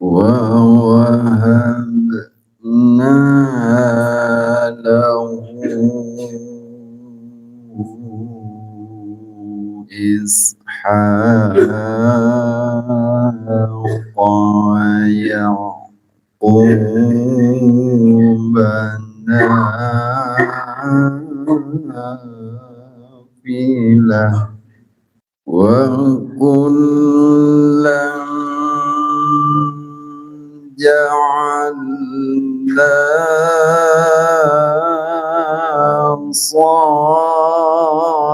ووهبنا له إسحاق ويعقوب نافلة وكلا جعلنا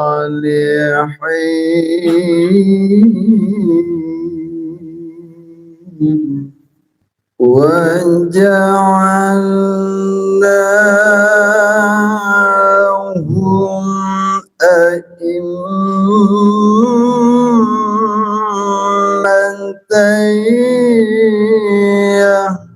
صالحين وجعلناهم أئمة يهدون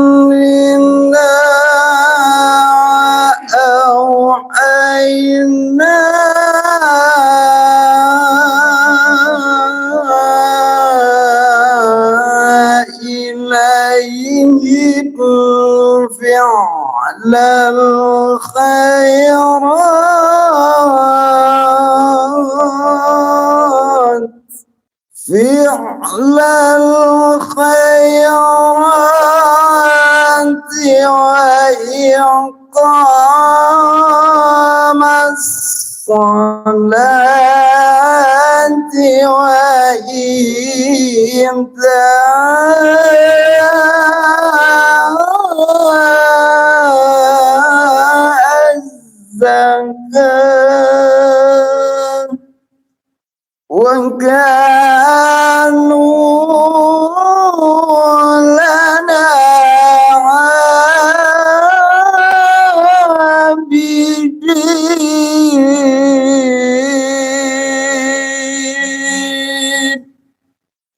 بأمرنا أوحينا إليهم فعل الخيرات وإقام الصلاة وإيتاء الزكاة وكانوا لنا عابدين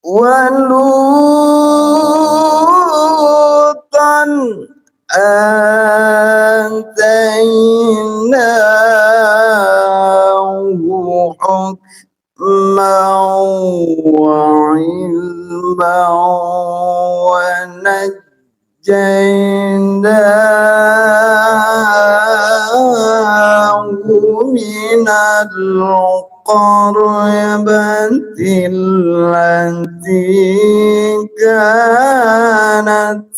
ولوطا آتيناه حكما وعلما ونجيناه من القرية التي كانت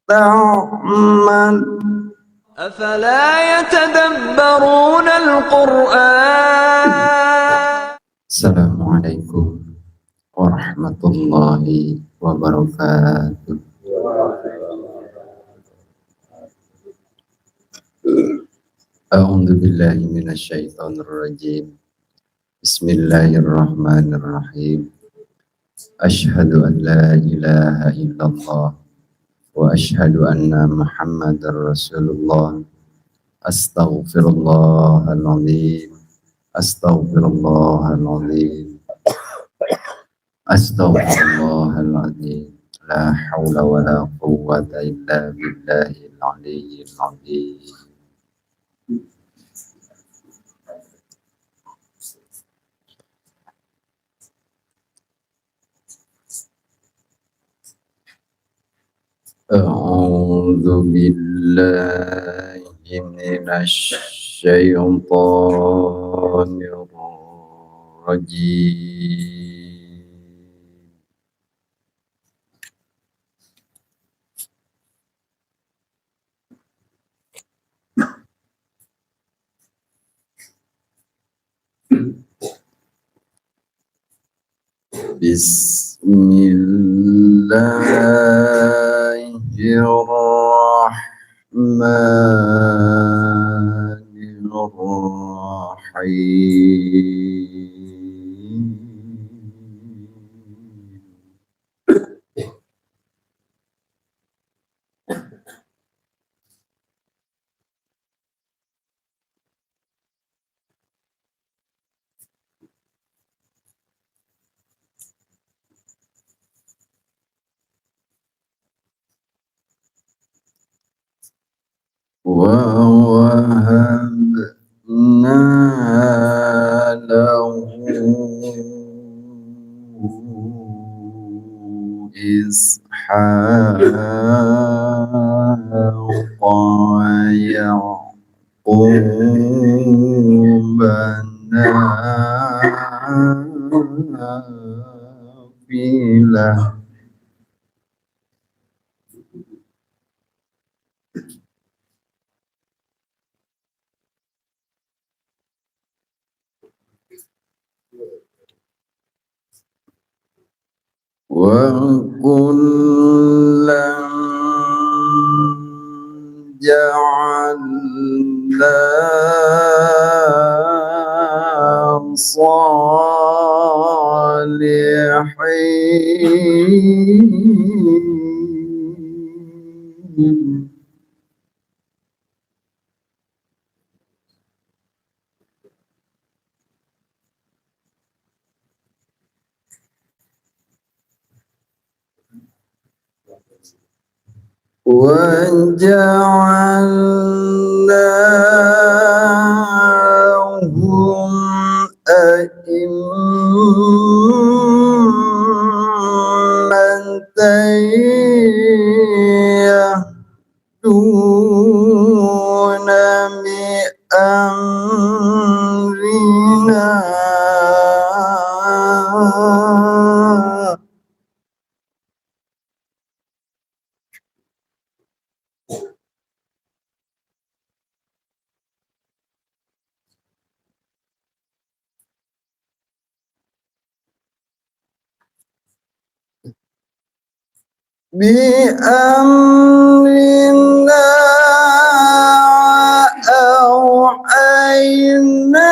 تعمل أفلا يتدبرون القرآن. السلام عليكم ورحمة الله وبركاته. أعوذ بالله من الشيطان الرجيم. بسم الله الرحمن الرحيم. أشهد أن لا إله إلا الله وأشهد أن محمد رسول الله. أستغفر الله العظيم. أستغفر الله العظيم. أستغفر الله العظيم. لا حول ولا قوة إلا بالله العلي العظيم. أعوذ بالله من الشيطان الرجيم. بسم الله الرحمن الرحيم. ووهبنا له إسحاق ويعقوب نافلة وكلا جعلنا صالحين وجعلناهم أئمة يهدون بأمرنا أوحينا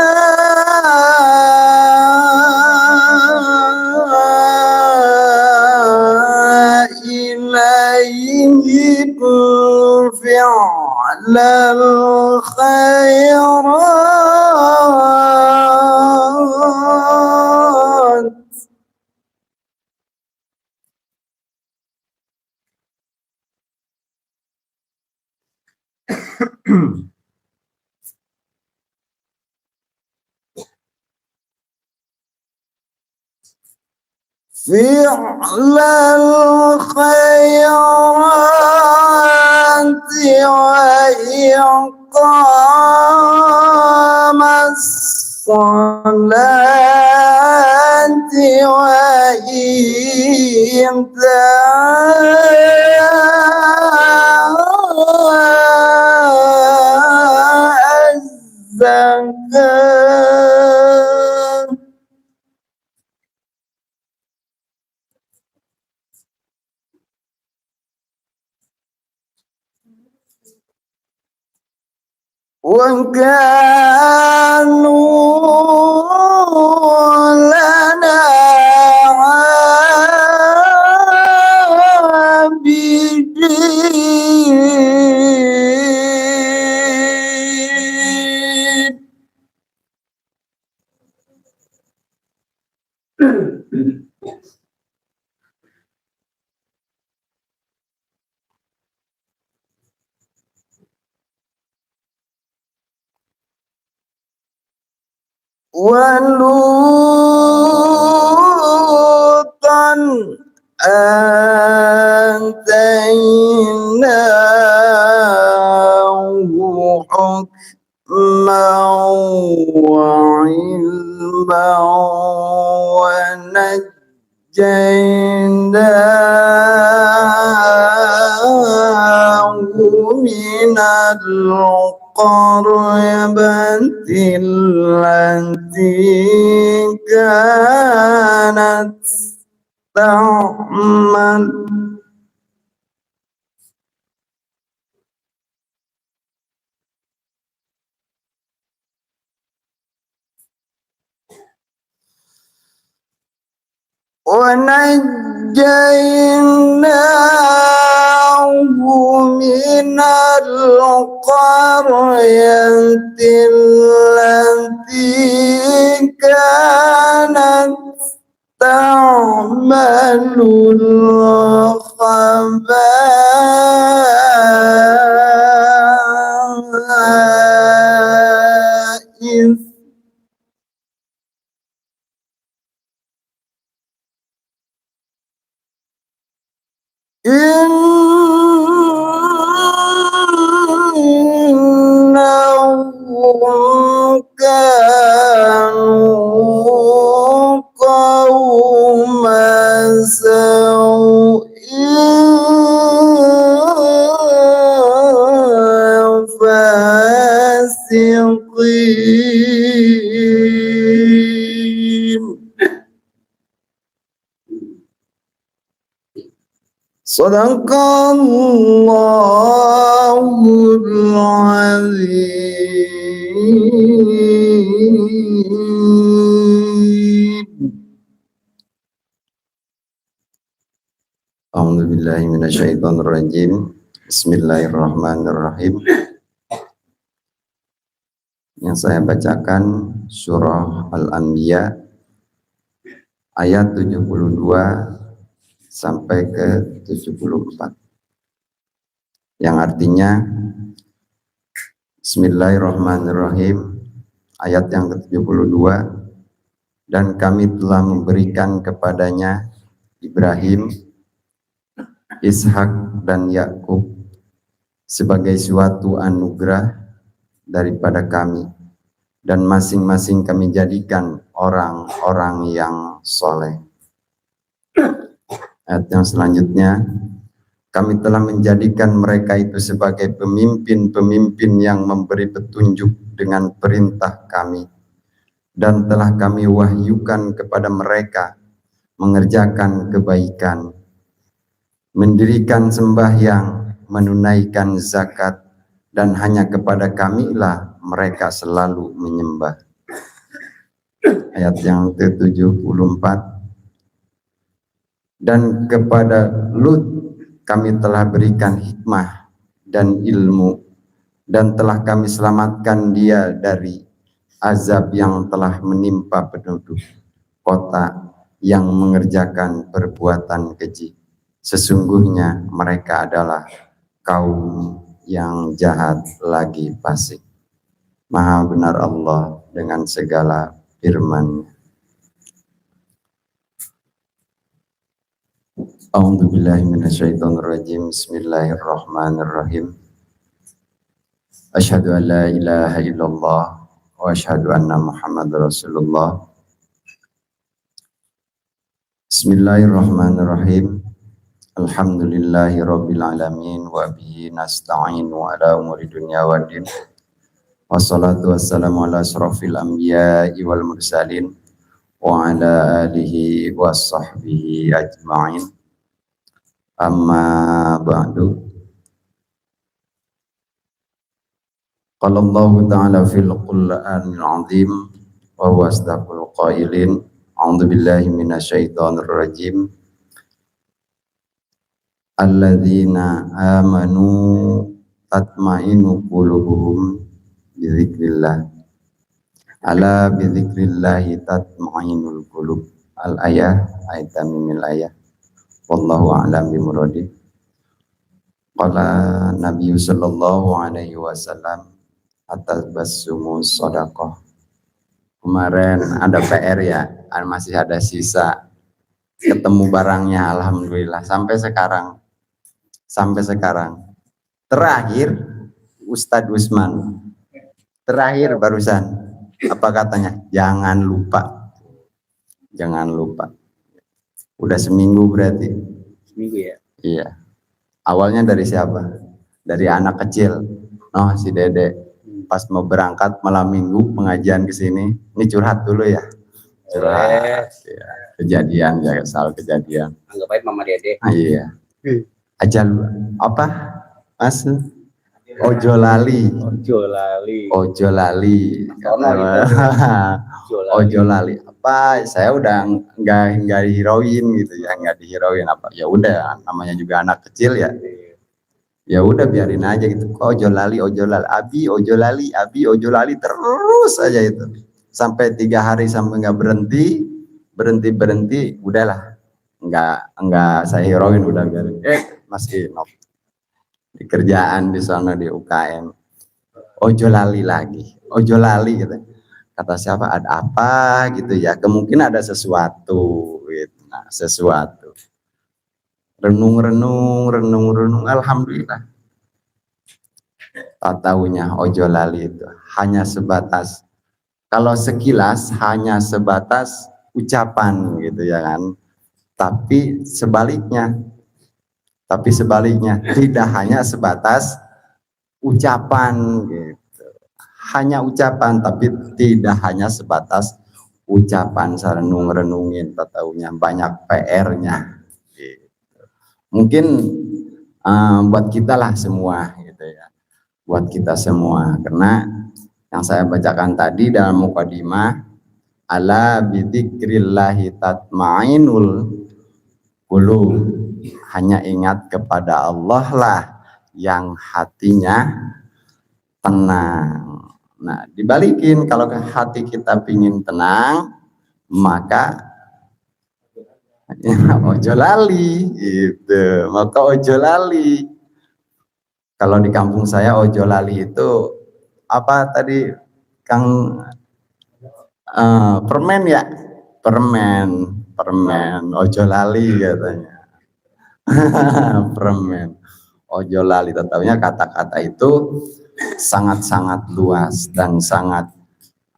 إليهم فعل الخيرات فعل الخيرات وإقام الصلاة وإيتاء الزكاة وكانوا لنا عابدين ولوطا آتيناه حكما وعلما ونجيناه من القرية التي كانت تعمل ونجيناه من القرية التي كانت تعمل الخبائث السقيم صدق الله العظيم. أعوذ بالله من الشيطان الرجيم. بسم الله الرحمن الرحيم. Yang saya bacakan surah Al-Anbiya ayat 72 sampai ke 74. Yang artinya Bismillahirrahmanirrahim. Ayat yang ke-72, dan kami telah memberikan kepadanya Ibrahim, Ishak dan Yakub sebagai suatu anugerah daripada kami, dan masing-masing kami jadikan orang-orang yang soleh. Ayat yang selanjutnya, kami telah menjadikan mereka itu sebagai pemimpin-pemimpin yang memberi petunjuk dengan perintah kami, dan telah kami wahyukan kepada mereka mengerjakan kebaikan, mendirikan sembahyang, menunaikan zakat, dan hanya kepada kamilah mereka selalu menyembah. Ayat yang ke-74, dan kepada Lut kami telah berikan hikmah dan ilmu, dan telah kami selamatkan dia dari azab yang telah menimpa penduduk kota yang mengerjakan perbuatan keji. Sesungguhnya mereka adalah kaum yang jahat lagi fasik. Maha benar Allah dengan segala firman-Nya. A'udzu billahi minasyaitonir rajim. Bismillahirrahmanirrahim. Asyhadu an la ilaha illallah wa asyhadu anna Muhammadar Rasulullah. Bismillahirrahmanirrahim. Alhamdulillahi rabbil alamin wa bihi nasta'inu ala umuri dunya waddin. Wassalatu wassalamu ala asrofil anbiya'i wal mursalin wa ala alihi wa sahbihi ajma'in. Amma ba'du. Qala Allah ta'ala fil Qur'anil 'azim wa huwa asdaqul qailin. A'udzu billahi minasyaitonir rajim. Alladzina amanu tatma'innu qulubuhum bizikrillah. Ala bizikrillahi tatma'innul qulub. Al-ayah, ayat mimil ayah. Wallahu a'lam bimuradi. Qala Nabi sallallahu alaihi wasallam, atabassumu shadaqah. Kemarin ada PR ya, masih ada sisa. Ketemu barangnya alhamdulillah sampai sekarang. Terakhir Ustadz Usman. Terakhir barusan apa katanya? Jangan lupa. Udah seminggu berarti. Seminggu ya? Iya. Awalnya dari siapa? Dari anak kecil. Oh, si Dede. Pas mau berangkat malam minggu pengajian ke sini. Ini curhat dulu ya. Curhat. Ya. Kejadian ya, soal kejadian. Anggap aja Mama Dede. Ah, iya. Ajal apa? Mas? Ojo lali. Ojo lali. Apa? Saya udah nggak dihirauin gitu ya, nggak dihirauin apa? Ya udah, namanya juga anak kecil ya. Ya udah biarin aja gitu. Ojo lali. Abi ojo lali terus aja itu. Sampai 3 hari sampai nggak berhenti. Udahlah. Nggak saya hirauin, udah biarin. Masih di kerjaan di sana di UKM. Ojo lali gitu. Kata siapa, ada apa gitu ya, kemungkinan ada sesuatu gitu. Nah, sesuatu. Renung, alhamdulillah. Tak tahunya ojo lali itu hanya sebatas, kalau sekilas hanya sebatas ucapan gitu ya kan. Tapi sebaliknya tidak hanya sebatas ucapan gitu. hanya ucapan, tapi tidak hanya sebatas ucapan, renung-renungin, tahunya banyak PR-nya. Gitu. Mungkin buat kita lah semua, gitu ya, buat kita semua, karena yang saya bacakan tadi dalam mukadimah, ala bidzikrillahi tatmainul qulub, hanya ingat kepada Allah lah yang hatinya tenang. Nah, dibalikin, kalau hati kita pingin tenang, maka ya, ojo lali gitu. Maka ojo lali. Kalau di kampung saya ojo lali itu apa tadi Kang, permen ya? Permen ojo lali katanya. Permen ojo lali, tetapinya kata-kata itu sangat-sangat luas dan sangat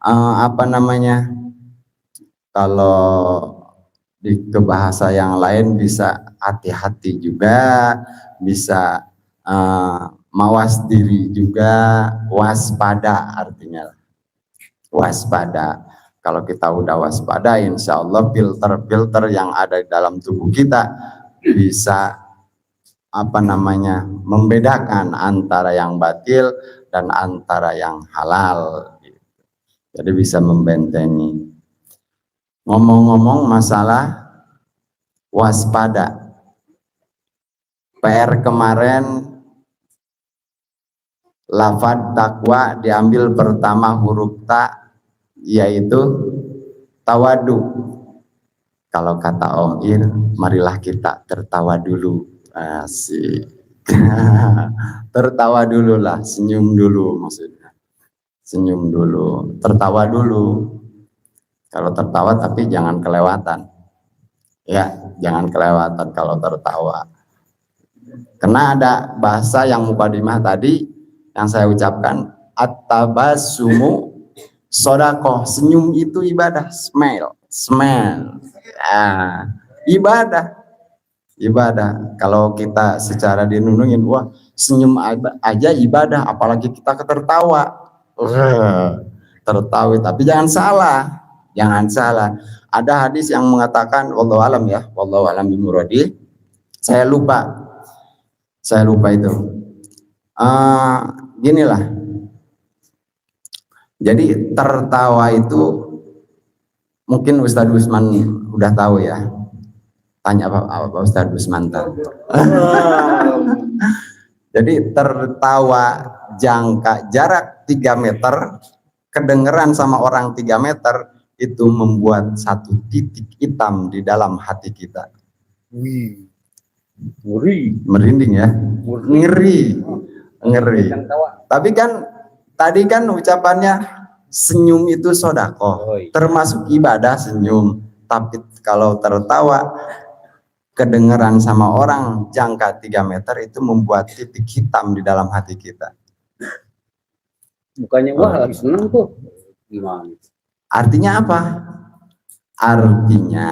apa namanya, kalau di bahasa yang lain bisa hati-hati juga, bisa mawas diri juga, waspada artinya. Waspada. Kalau kita udah waspada, insya Allah filter-filter yang ada di dalam tubuh kita bisa apa namanya, membedakan antara yang batil dan antara yang halal. Jadi bisa membentengi. Ngomong-ngomong masalah waspada, PR kemarin lafadz takwa diambil pertama huruf ta, yaitu tawadu. Kalau kata Om Ir, marilah kita tertawa dulu. Asik. Tertawa dulu lah, senyum dulu maksudnya. Senyum dulu, tertawa dulu. Kalau tertawa tapi jangan kelewatan. Ya, jangan kelewatan kalau tertawa. Karena ada bahasa yang mukadimah tadi yang saya ucapkan, at-tabassumu shadaqah, senyum itu ibadah, smile. Ya, ibadah. Kalau kita secara dinunungin, wah senyum aja ibadah, apalagi kita tertawa. Tertawa, tapi jangan salah. Ada hadis yang mengatakan, wallahu alam ya, wallahu alam bimuradi. Saya lupa itu. Ginilah. Jadi tertawa itu mungkin Ustadz Usman udah tahu ya. Tanya apa Ustadz Usman tahu. Jadi tertawa jangka jarak 3 meter, kedengeran sama orang 3 meter, itu membuat satu titik hitam di dalam hati kita. Wih, ngeri, merinding ya, ngeri. Tapi kan tadi kan ucapannya senyum itu sodako, termasuk ibadah senyum. Tapi kalau tertawa kedengeran sama orang jangka 3 meter, itu membuat titik hitam di dalam hati kita. Bukannya wah lagi seneng tuh, gimana? Artinya apa? Artinya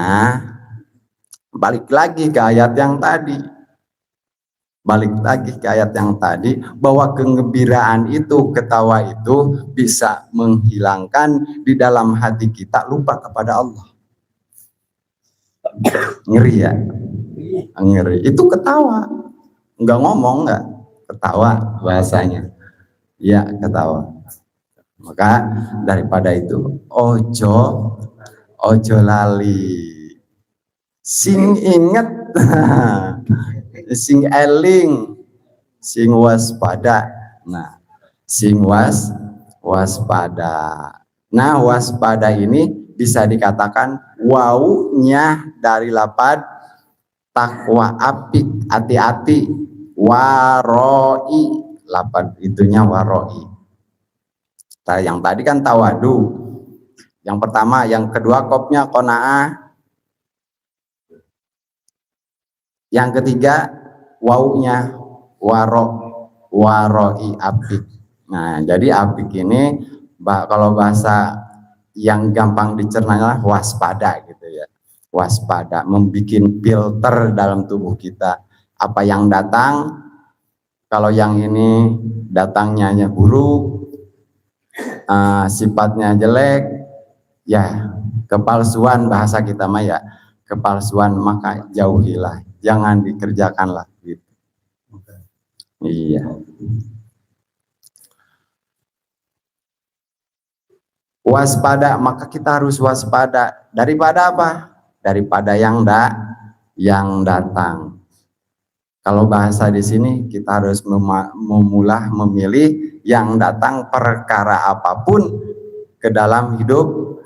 balik lagi ke ayat yang tadi. Bahwa kegembiraan itu, ketawa itu bisa menghilangkan di dalam hati kita lupa kepada Allah. Ngeri ya? Ngeri. Itu ketawa. Enggak ngomong, enggak. Ketawa bahasanya. Ya, ketawa. Maka daripada itu, ojo lali, sing inget, sing eling, sing waspada. Nah, sing waspada. Nah, waspada ini bisa dikatakan wawunya dari lafadz takwa, apik, hati-hati, waroi, lafadz itunya waroi. Yang tadi kan tawadu, yang pertama, yang kedua kopnya qanaah, yang ketiga wawunya waroi, apik. Nah, jadi apik ini kalau bahasa yang gampang dicernanya waspada gitu ya. Waspada, membikin filter dalam tubuh kita. Apa yang datang, kalau yang ini datangnya hanya buruk, sifatnya jelek, ya kepalsuan bahasa kita mah ya, kepalsuan maka jauhilah, jangan dikerjakanlah gitu. Iya. Waspada, maka kita harus waspada daripada apa? Daripada yang datang. Kalau bahasa di sini kita harus memilih yang datang perkara apapun ke dalam hidup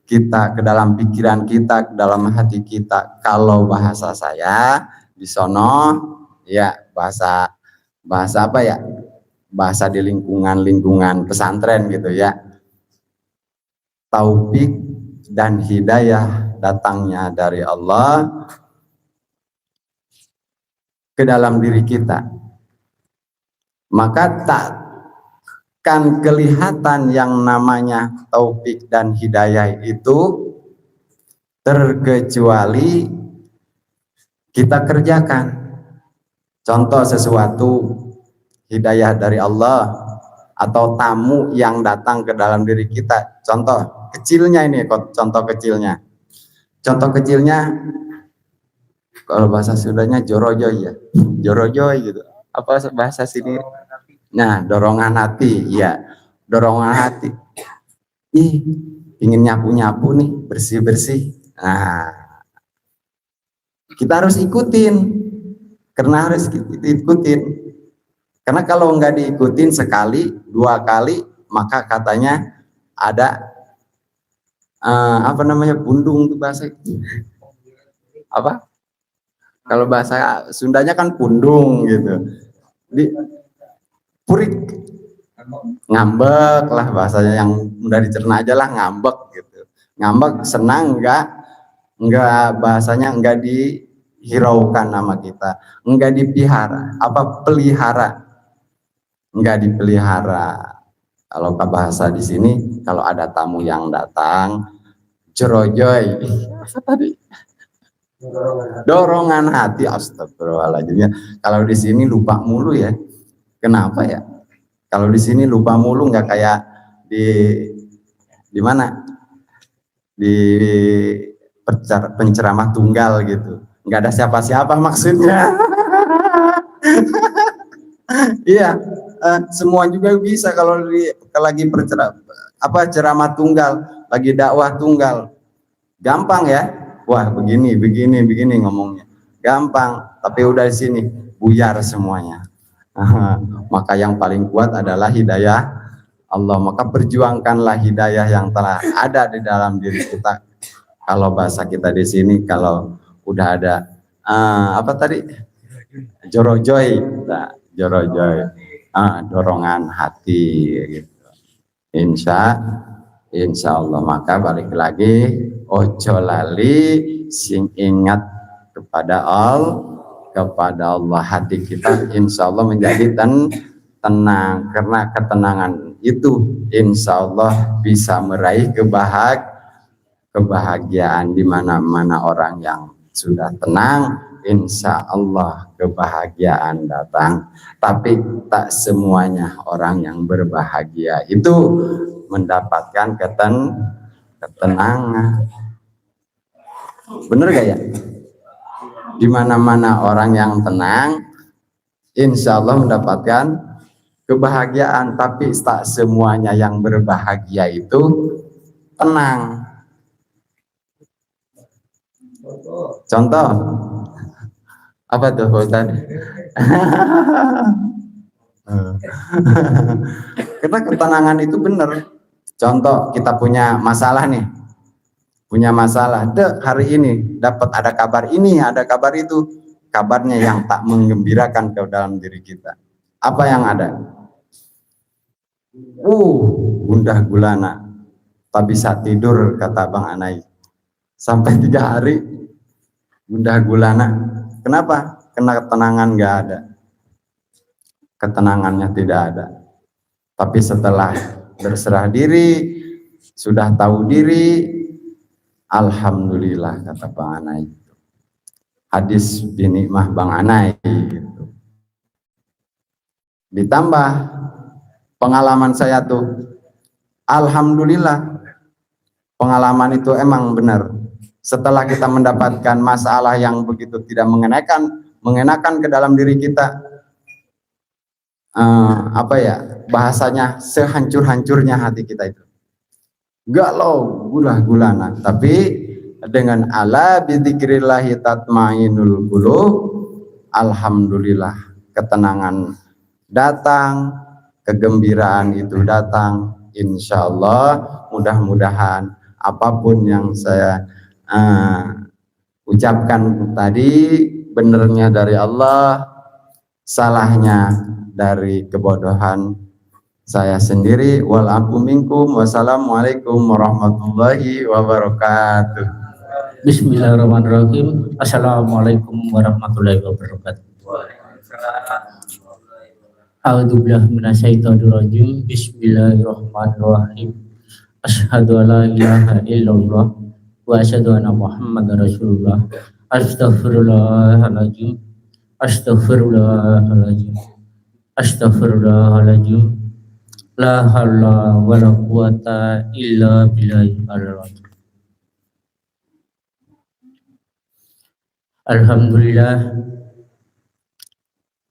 kita, ke dalam pikiran kita, ke dalam hati kita. Kalau bahasa saya di sono ya bahasa apa ya? Bahasa di lingkungan pesantren gitu ya. Taufik dan hidayah datangnya dari Allah ke dalam diri kita, maka takkan kelihatan yang namanya taufik dan hidayah itu terkecuali kita kerjakan. Contoh sesuatu hidayah dari Allah atau tamu yang datang ke dalam diri kita. Contoh kecilnya ini, contoh kecilnya. Contoh kecilnya kalau bahasa Sundanya jorojoy ya, jorojoy gitu. Apa bahasa sini? Nah, dorongan hati, ya, dorongan hati. Ih, ingin nyapu-nyapu nih, bersih-bersih. Nah, kita harus ikutin, karena harus ikutin. Karena kalau nggak diikutin sekali, 2 kali, maka katanya ada apa namanya pundung tuh bahasa apa? Kalau bahasa Sundanya kan pundung gitu. Di purik ngambek lah bahasanya, yang udah dicerna aja lah, ngambek gitu. Ngambek senang enggak bahasanya enggak dihiraukan nama kita, enggak dipelihara, apa pelihara. Enggak dipelihara. Kalau bahasa di sini kalau ada tamu yang datang jerojoy. Apa tadi? Dorongan hati, astagfirullahaladzim ya. Kalau di sini lupa mulu ya. Kenapa ya? Kalau di sini lupa mulu, nggak kayak di mana? Di penceramah tunggal gitu. Nggak ada siapa-siapa maksudnya. Iya, semua juga bisa kalau lagi ceramah tunggal, lagi dakwah tunggal. Gampang ya. Wah, begini ngomongnya. Gampang, tapi udah di sini buyar semuanya. Maka yang paling kuat adalah hidayah Allah. Maka perjuangkanlah hidayah yang telah ada di dalam diri kita. Kalau bahasa kita di sini, kalau udah ada apa tadi? Jorojoy, jorojoy, dorongan hati gitu. Insya Allah. Maka balik lagi, ojo lali sing ingat kepada Allah, hati kita insya Allah menjadi tenang, karena ketenangan itu insya Allah bisa meraih kebahagiaan. Di mana-mana orang yang sudah tenang, insya Allah kebahagiaan datang. Tapi tak semuanya orang yang berbahagia itu mendapatkan ketenangan. Bener gak ya? Di mana-mana orang yang tenang, insya Allah mendapatkan kebahagiaan. Tapi tak semuanya yang berbahagia itu tenang. Contoh apa tuh Ustaz? Karena ketenangan itu benar. Contoh kita punya masalah nih, hari ini dapat ada kabar ini, ada kabar itu, kabarnya yang tak menggembirakan ke dalam diri kita. Apa yang ada? Gundah gulana, tak bisa tidur, kata Bang Anai, sampai 3 hari gundah gulana. Kenapa? Karena ketenangan nggak ada, ketenangannya tidak ada. Tapi setelah berserah diri, sudah tahu diri, alhamdulillah, kata Bang Anai. Hadis binikmah Bang Anai gitu. Ditambah pengalaman saya tuh, Alhamdulillah, pengalaman itu emang benar. Setelah kita mendapatkan masalah yang begitu tidak mengenakan ke dalam diri kita, bahasanya sehancur-hancurnya hati kita itu, galau, gundah gulana. Tapi dengan ala bidzikrillahi tatmainul qulub, alhamdulillah, ketenangan datang, kegembiraan itu datang. Insya Allah, mudah-mudahan apapun yang saya ucapkan tadi, benernya dari Allah, salahnya dari kebodohan saya sendiri. Wal afu minkum. Wassalamualaikum warahmatullahi wabarakatuh. Bismillahirrahmanirrahim. Assalamualaikum warahmatullahi wabarakatuh. A'udzubillahi minasyaitonirrajim. Bismillahirrahmanirrahim. Asyhadu an la ilaha illallah wa asyhadu anna Muhammadar Rasulullah. Astaghfirullahaladzim. Astaghfirullahaladzim. Astaghfirullahaladzim. La haula wala quwata illa billahil aliyyil.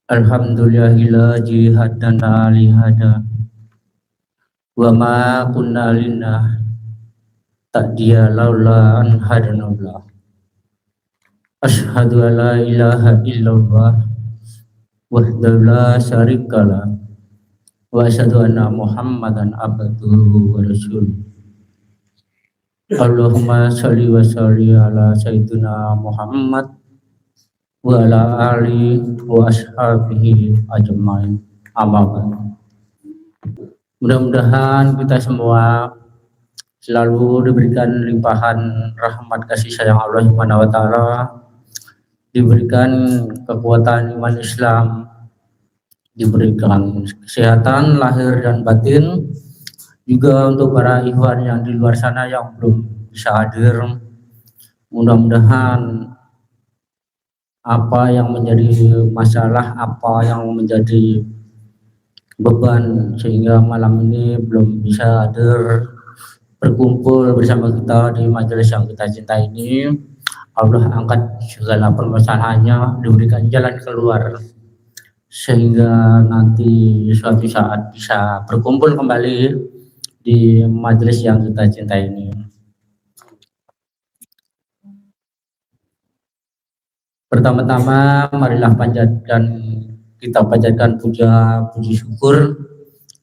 Alhamdulillahillazi hadana li hada wa ma kunna lina ta'diya laula an hadanallah. Asyhadu an la ilaha illallah wahdahu la syarikalah wa asyhadu anna Muhammadan abduhu wa rasuluh. Allahumma sholli wa sallim ala sayyidina Muhammad wa ala ali wa ashabihi ajmain. Amin. Mudah-mudahan kita semua selalu diberikan limpahan rahmat kasih sayang Allah Subhanahu wa taala, diberikan kekuatan iman Islam, diberikan kesehatan lahir dan batin, juga untuk para ikhwan yang di luar sana yang belum bisa hadir. Mudah-mudahan apa yang menjadi masalah, apa yang menjadi beban sehingga malam ini belum bisa hadir berkumpul bersama kita di majelis yang kita cintai ini, Allah angkat segala permasalahannya, diberikan jalan keluar sehingga nanti suatu saat bisa berkumpul kembali di majelis yang kita cintai ini. Pertama-tama marilah kita panjatkan puji syukur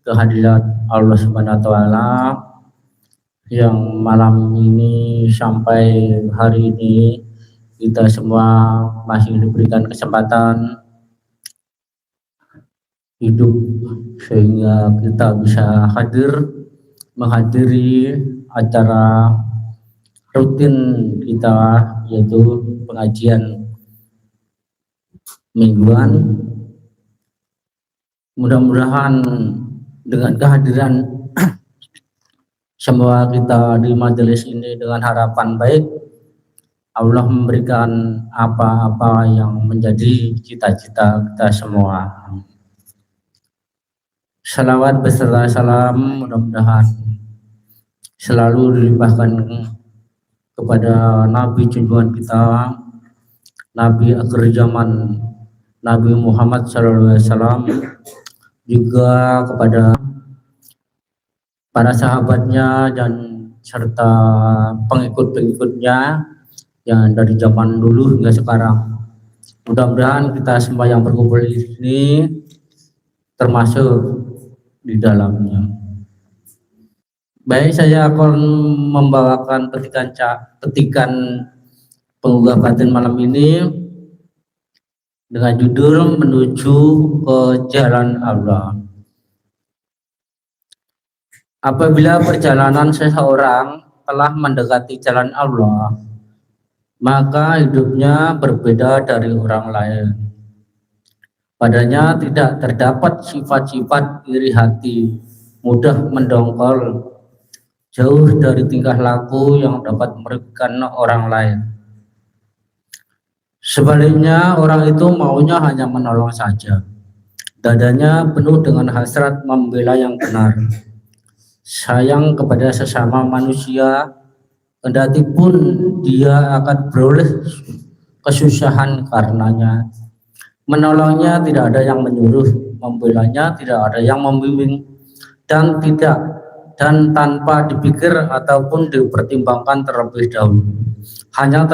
kehadirat Allah Subhanahu wa taala yang malam ini sampai hari ini kita semua masih diberikan kesempatan hidup sehingga kita bisa menghadiri acara rutin kita, yaitu pengajian mingguan. Mudah-mudahan dengan kehadiran semua kita di majelis ini dengan harapan baik, Allah memberikan apa-apa yang menjadi cita-cita kita semua. Salawat beserta salam mudah-mudahan selalu dilimpahkan kepada Nabi junjungan kita, Nabi akhir zaman, Nabi Muhammad SAW, juga kepada para sahabatnya dan serta pengikut-pengikutnya yang dari zaman dulu hingga sekarang. Mudah-mudahan kita semua yang berkumpul di sini termasuk di dalamnya. Baik, saya akan membawakan petikan penggugah batin malam ini dengan judul Menuju ke Jalan Allah. Apabila perjalanan seseorang telah mendekati jalan Allah, maka hidupnya berbeda dari orang lain. Padanya tidak terdapat sifat-sifat iri hati, mudah mendongkol, jauh dari tingkah laku yang dapat merugikan orang lain. Sebaliknya, orang itu maunya hanya menolong saja. Dadanya penuh dengan hasrat membela yang benar. sayang kepada sesama manusia, kendati pun dia akan beroleh kesusahan karenanya. Menolongnya tidak ada yang menyuruh, membelanya tidak ada yang membimbing, dan tanpa dipikir ataupun dipertimbangkan terlebih dahulu. Hanya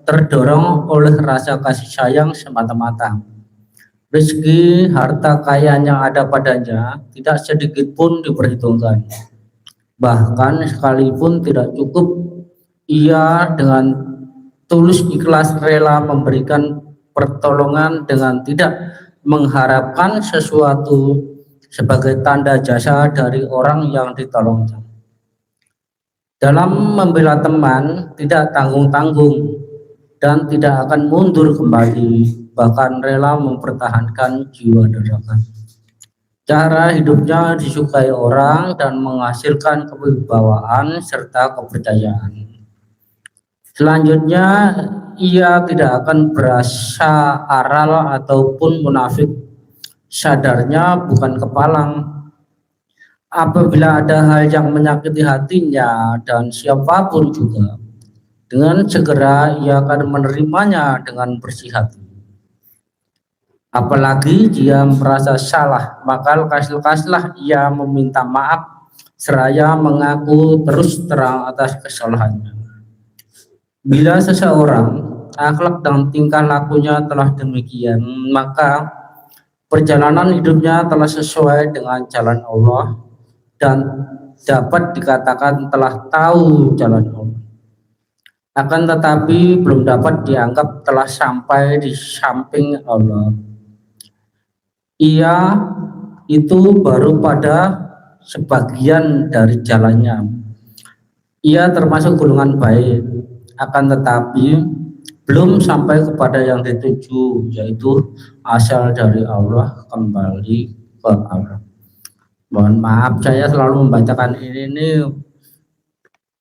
terdorong oleh rasa kasih sayang semata-mata. Rezeki, harta kekayaan yang ada padanya tidak sedikit pun diperhitungkan. Bahkan sekalipun tidak cukup, ia dengan tulus ikhlas rela memberikan pertolongan dengan tidak mengharapkan sesuatu sebagai tanda jasa dari orang yang ditolongnya. Dalam membela teman tidak tanggung-tanggung dan tidak akan mundur kembali, bahkan rela mempertahankan jiwa dan raga. Cara hidupnya disukai orang dan menghasilkan kewibawaan serta kepercayaan. Selanjutnya, ia tidak akan berasa aral ataupun munafik. Sadarnya bukan kepalang. Apabila ada hal yang menyakiti hatinya dan siapapun juga, dengan segera ia akan menerimanya dengan bersih hati. Apalagi dia merasa salah, maka lekas-lekaslah ia meminta maaf seraya mengaku terus terang atas kesalahannya. Bila seseorang akhlak dan tingkah lakunya telah demikian, maka perjalanan hidupnya telah sesuai dengan jalan Allah dan dapat dikatakan telah tahu jalan Allah. Akan tetapi belum dapat dianggap telah sampai di samping Allah. Ia itu baru pada sebagian dari jalannya. Ia termasuk golongan baik, akan tetapi belum sampai kepada yang dituju, yaitu asal dari Allah kembali ke Allah. Mohon maaf, saya selalu membacakan ini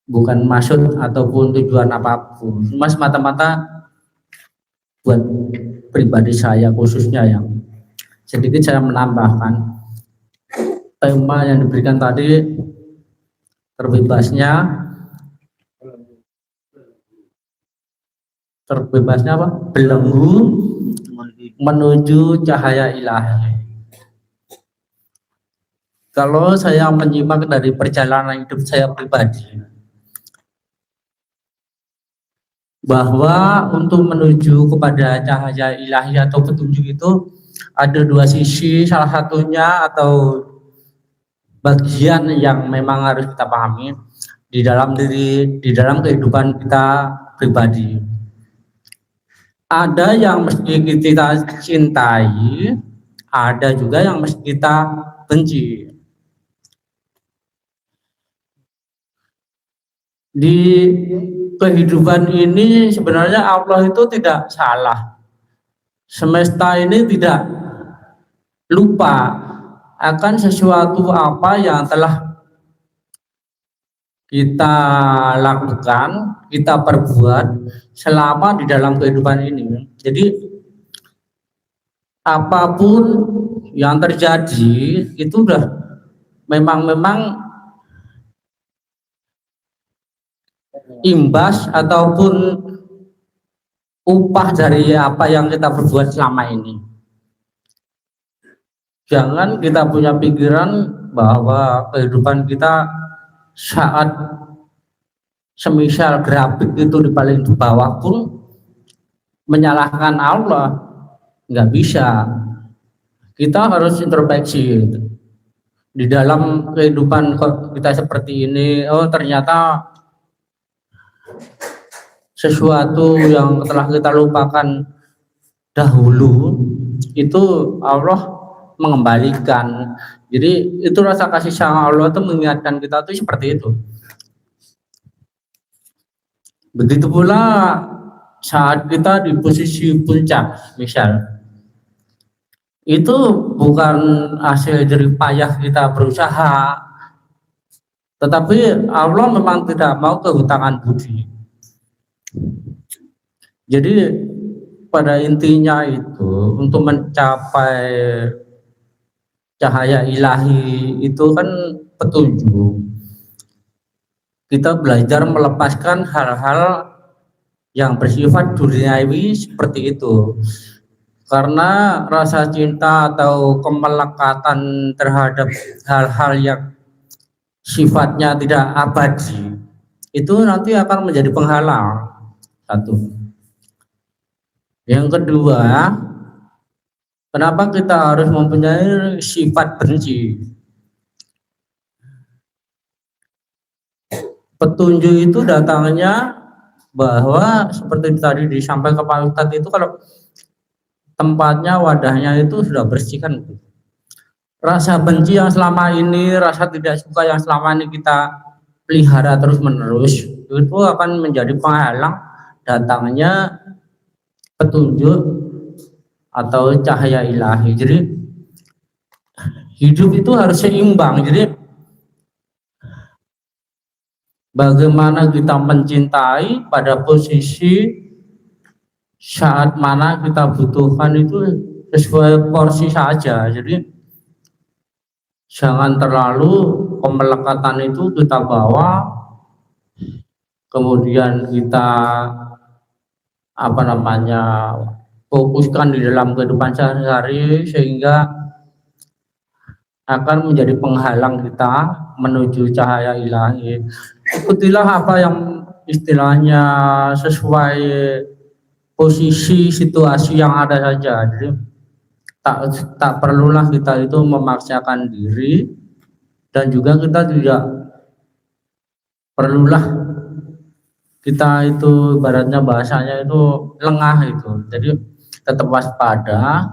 bukan maksud ataupun tujuan apapun, cuma semata-mata buat pribadi saya khususnya yang sedikit saya menambahkan tema yang diberikan tadi, terbebasnya apa? Belenggu menuju cahaya ilahi. Kalau saya menyimak dari perjalanan hidup saya pribadi, bahwa untuk menuju kepada cahaya ilahi atau petunjuk itu ada dua sisi, salah satunya atau bagian yang memang harus kita pahami di dalam kehidupan kita pribadi. Ada yang mesti kita cintai, ada juga yang mesti kita benci. Di kehidupan ini sebenarnya Allah itu tidak salah. Semesta ini tidak lupa akan sesuatu apa yang telah kita lakukan, kita perbuat selama di dalam kehidupan ini. Jadi apapun yang terjadi itu udah memang imbas ataupun upah dari apa yang kita perbuat selama ini. Jangan kita punya pikiran bahwa kehidupan kita saat semisal grafik itu di paling di bawah pun menyalahkan Allah, nggak bisa. Kita harus introspeksi di dalam kehidupan kita seperti ini. Oh, ternyata sesuatu yang telah kita lupakan dahulu itu Allah mengembalikan. Jadi itu rasa kasih sayang Allah itu mengingatkan kita tuh seperti itu. Begitu pula saat kita di posisi puncak, misal itu bukan hasil jerih payah kita berusaha, tetapi Allah memang tidak mau kehutangan budi. Jadi pada intinya itu untuk mencapai cahaya ilahi itu kan petunjuk. Kita belajar melepaskan hal-hal yang bersifat duniawi seperti itu. Karena rasa cinta atau kemelekatan terhadap hal-hal yang sifatnya tidak abadi itu nanti akan menjadi penghalang. Satu. Yang kedua, kenapa kita harus mempunyai sifat benci? Petunjuk itu datangnya bahwa seperti tadi disampaikan ke Pak Ustadz itu kalau tempatnya, wadahnya itu sudah bersih kan. Rasa benci yang selama ini, rasa tidak suka yang selama ini kita pelihara terus menerus itu akan menjadi penghalang datangnya petunjuk atau cahaya ilahi. Jadi hidup itu harus seimbang. Jadi bagaimana kita mencintai pada posisi saat mana kita butuhkan itu sesuai porsi saja. Jadi jangan terlalu pemelekatan itu kita bawa, kemudian kita fokuskan di dalam kehidupan sehari-hari sehingga akan menjadi penghalang kita menuju cahaya ilahi. Ikutilah apa yang istilahnya sesuai posisi situasi yang ada saja. Jadi tak perlulah kita itu memaksakan diri, dan juga kita tidak perlulah kita itu ibaratnya bahasanya itu lengah itu. Jadi tetap waspada,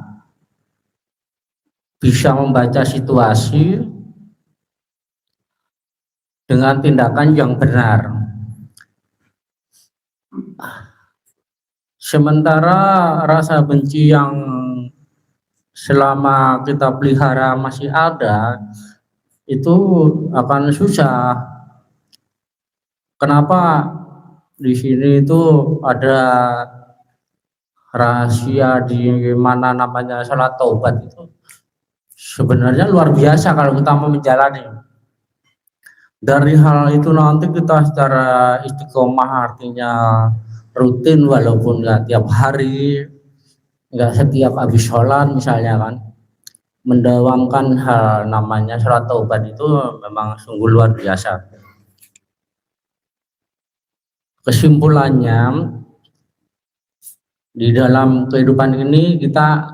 bisa membaca situasi dengan tindakan yang benar. Sementara rasa benci yang selama kita pelihara masih ada, itu akan susah. Kenapa? Di sini itu ada rahasia di mana namanya salat taubat itu sebenarnya luar biasa kalau kita mau menjalani. Dari hal itu nanti kita secara istiqomah, artinya rutin walaupun nggak tiap hari, nggak setiap habis sholat misalnya kan, mendawamkan hal namanya salat taubat itu memang sungguh luar biasa. Kesimpulannya, di dalam kehidupan ini kita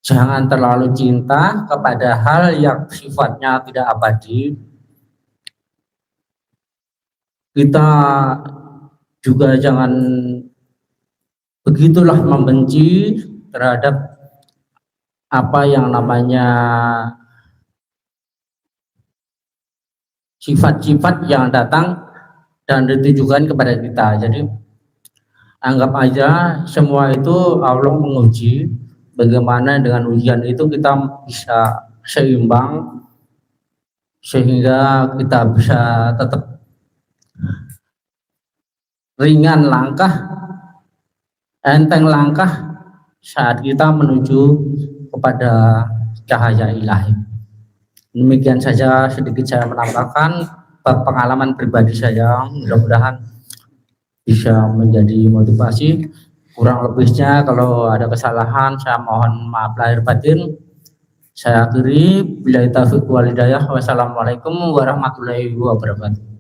jangan terlalu cinta kepada hal yang sifatnya tidak abadi. Kita juga jangan begitulah membenci terhadap apa yang namanya sifat-sifat yang datang dan ditujukan kepada kita. Jadi anggap aja semua itu Allah menguji, bagaimana dengan ujian itu kita bisa seimbang sehingga kita bisa tetap ringan langkah, enteng langkah saat kita menuju kepada cahaya ilahi. Demikian saja sedikit saya menambahkan pengalaman pribadi saya, mudah-mudahan bisa menjadi motivasi. Kurang lebihnya kalau ada kesalahan saya mohon maaf lahir batin. Saya akhiri, billahi taufiq wal hidayah. Wassalamualaikum warahmatullahi wabarakatuh.